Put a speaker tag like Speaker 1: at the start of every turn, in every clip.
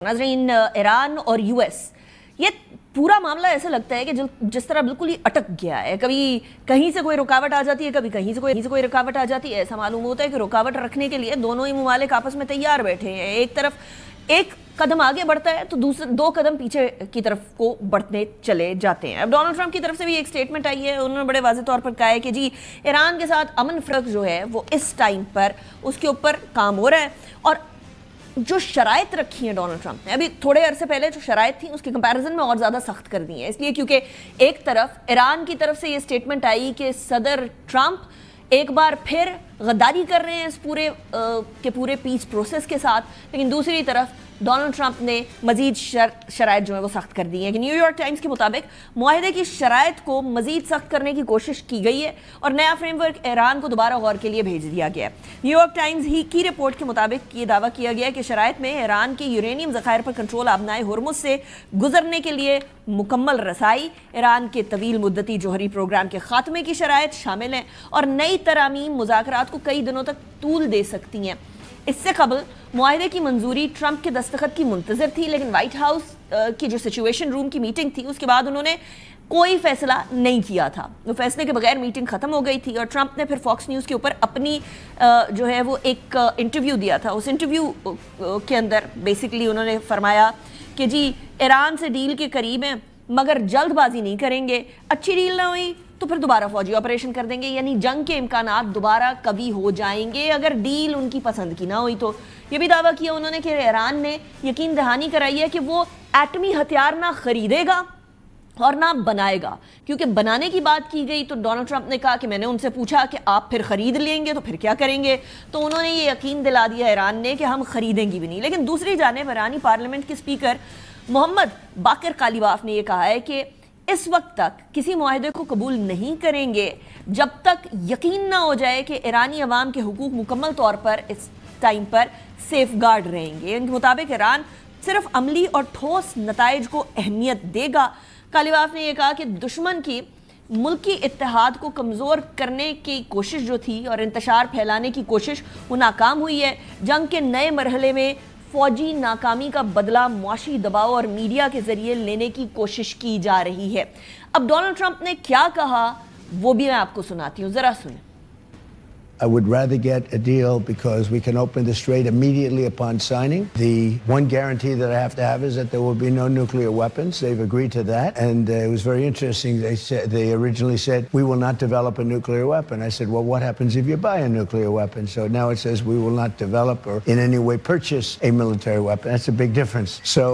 Speaker 1: नाज़रीन, ईरान और यूएस, ये पूरा मामला ऐसा लगता है कि जिस तरह बिल्कुल ही अटक गया है। कभी कहीं से कोई रुकावट आ जाती है, कभी कहीं से कोई रुकावट आ जाती है। ऐसा मालूम होता है कि रुकावट रखने के लिए दोनों ही मुमालिक आपस में तैयार बैठे हैं। एक तरफ एक कदम आगे बढ़ता है तो दूसरे दो कदम पीछे की तरफ को बढ़ते चले जाते हैं। अब डोनाल्ड ट्रंप की तरफ से भी एक स्टेटमेंट आई है। उन्होंने बड़े वाज़ेह तौर पर कहा है कि जी ईरान के साथ अमन फ़र्क जो है वो इस टाइम पर उसके ऊपर काम हो रहा है, और जो शराइत रखी है डोनाल्ड ट्रंप ने, अभी थोड़े अरसे पहले जो शराइत थी उसके कंपैरिजन में और ज़्यादा सख्त कर दी है। इसलिए क्योंकि एक तरफ ईरान की तरफ से ये स्टेटमेंट आई कि सदर ट्रंप एक बार फिर गद्दारी कर रहे हैं इस पूरे पीस प्रोसेस के साथ, लेकिन दूसरी तरफ डोनाल्ड ट्रंप ने मजीद शराइत जो है वो सख्त कर दी है कि न्यूयॉर्क टाइम्स के मुताबिक मुआहदे की शराइत को मजीद सख्त करने की कोशिश की गई है और नया फ्रेमवर्क ईरान को दोबारा गौर के लिए भेज दिया गया है। न्यूयॉर्क टाइम्स ही की रिपोर्ट के मुताबिक ये दावा किया गया कि शराइत में ईरान के यूरेनियम ज़खायर पर कंट्रोल आबनाए हुर्मुज़ से गुजरने के लिए मुकम्मल रसाई, ईरान के तवील मुद्दती जौहरी प्रोग्राम के खात्मे की शराइत शामिल हैं और नई तरामीम मुज़ाकरात को कई दिनों तक तूल दे सकती हैं। इससे कबल मुआहदे की मंजूरी ट्रंप के दस्तखत की मुंतज़र थी, लेकिन वाइट हाउस की जो सिचुएशन रूम की मीटिंग थी उसके बाद उन्होंने कोई फैसला नहीं किया था। वो फैसले के बगैर मीटिंग ख़त्म हो गई थी और ट्रंप ने फिर फॉक्स न्यूज़ के ऊपर अपनी जो है वो एक इंटरव्यू दिया था। उस इंटरव्यू के अंदर बेसिकली उन्होंने फरमाया कि जी ईरान से डील के करीब हैं मगर जल्दबाजी नहीं करेंगे, अच्छी डील ना हुई तो फिर दोबारा फौजी ऑपरेशन कर देंगे, यानी जंग के इम्कानात दोबारा कभी हो जाएंगे अगर डील उनकी पसंद की ना हुई तो। ये भी दावा किया उन्होंने कि ईरान ने यकीन दहानी कराई है कि वो एटमी हथियार ना खरीदेगा और ना बनाएगा, क्योंकि बनाने की बात की गई तो डोनाल्ड ट्रंप ने कहा कि मैंने उनसे पूछा कि आप फिर खरीद लेंगे तो फिर क्या करेंगे, तो उन्होंने ये यकीन दिला दिया ईरान ने कि हम खरीदेंगे भी नहीं। लेकिन दूसरी जानिब ईरानी पार्लियामेंट के स्पीकर मोहम्मद बाकर कालिबाफ ने यह कहा है कि इस वक्त तक किसी मुआहदे को कबूल नहीं करेंगे जब तक यकीन ना हो जाए कि ईरानी अवाम के हुकूक मुकम्मल तौर पर इस टाइम पर सेफ गार्ड रहेंगे। इनके मुताबिक ईरान सिर्फ अमली और ठोस नताइज को अहमियत देगा। कालिबाफ ने यह कहा कि दुश्मन की मुल्की इत्तेहाद को कमज़ोर करने की कोशिश जो थी और इंतशार फैलाने की कोशिश वो नाकाम हुई है। जंग के नए मरहले में फौजी नाकामी का बदला मुआशी दबाव और मीडिया के जरिए लेने की कोशिश की जा रही है। अब डोनाल्ड ट्रंप ने क्या कहा वो भी मैं आपको सुनाती हूँ, जरा सुनें।
Speaker 2: I would rather get a deal because we can open the strait immediately upon signing. The one guarantee that I have to have is that there will be no nuclear weapons. They've agreed to that. And it was very interesting. They originally said, we will not develop a nuclear weapon. I said, well, what happens if you buy a nuclear weapon? So now it says we will not develop or in any way purchase a military weapon. That's a big difference. So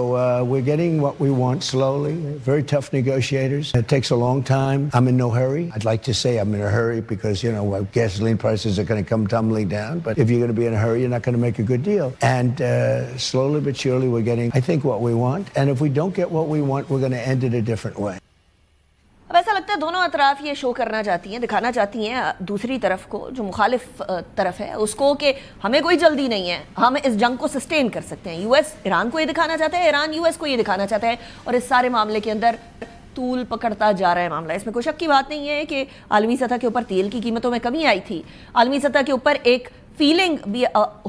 Speaker 2: we're getting what we want slowly. Very tough negotiators. It takes a long time. I'm in no hurry. I'd like to say I'm in a hurry because, you know, gasoline prices are going to come tumbling down, but if you're going to be in a hurry, you're not going to make a good deal. And slowly but surely, we're getting, I think, what we want. And if we don't get what we want, we're going to end it a different way.
Speaker 1: अब ऐसा लगता है दोनों अतराफ ये show करना चाहती हैं, दिखाना चाहती हैं दूसरी तरफ को, जो मुखालिफ तरफ है उसको, कि हमें कोई जल्दी नहीं है, हम इस जंग को सस्टेन कर सकते हैं। यूएस ईरान को ये दिखाना चाहता है, ईरान यूएस को ये दिखाना चाहता है, और इस सारे मामले के अंदर तूल पकड़ता जा रहा है मामला। इसमें कोई शक की बात नहीं है कि आलमी सतह के ऊपर तेल की कीमतों में कमी आई थी। आलमी सतह के ऊपर एक फीलिंग भी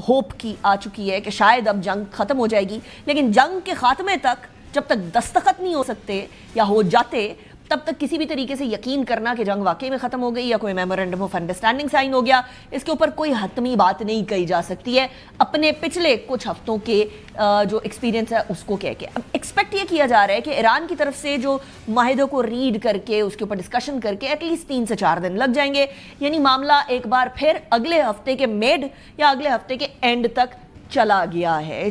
Speaker 1: होप की आ चुकी है कि शायद अब जंग ख़त्म हो जाएगी, लेकिन जंग के ख़ात्मे तक जब तक दस्तखत नहीं हो सकते या हो जाते तब तक किसी भी तरीके से यकीन करना कि जंग वाकई में ख़त्म हो गई या कोई मेमोरेंडम ऑफ अंडरस्टैंडिंग साइन हो गया, इसके ऊपर कोई हतमी बात नहीं कही जा सकती है अपने पिछले कुछ हफ्तों के जो एक्सपीरियंस है उसको कह के। अब एक्सपेक्ट ये किया जा रहा है कि ईरान की तरफ से जो माहिदों को रीड करके उसके ऊपर डिस्कशन करके एटलीस्ट 3 से 4 दिन लग जाएंगे, यानी मामला एक बार फिर अगले हफ्ते के मिड या अगले हफ्ते के एंड तक चला गया है।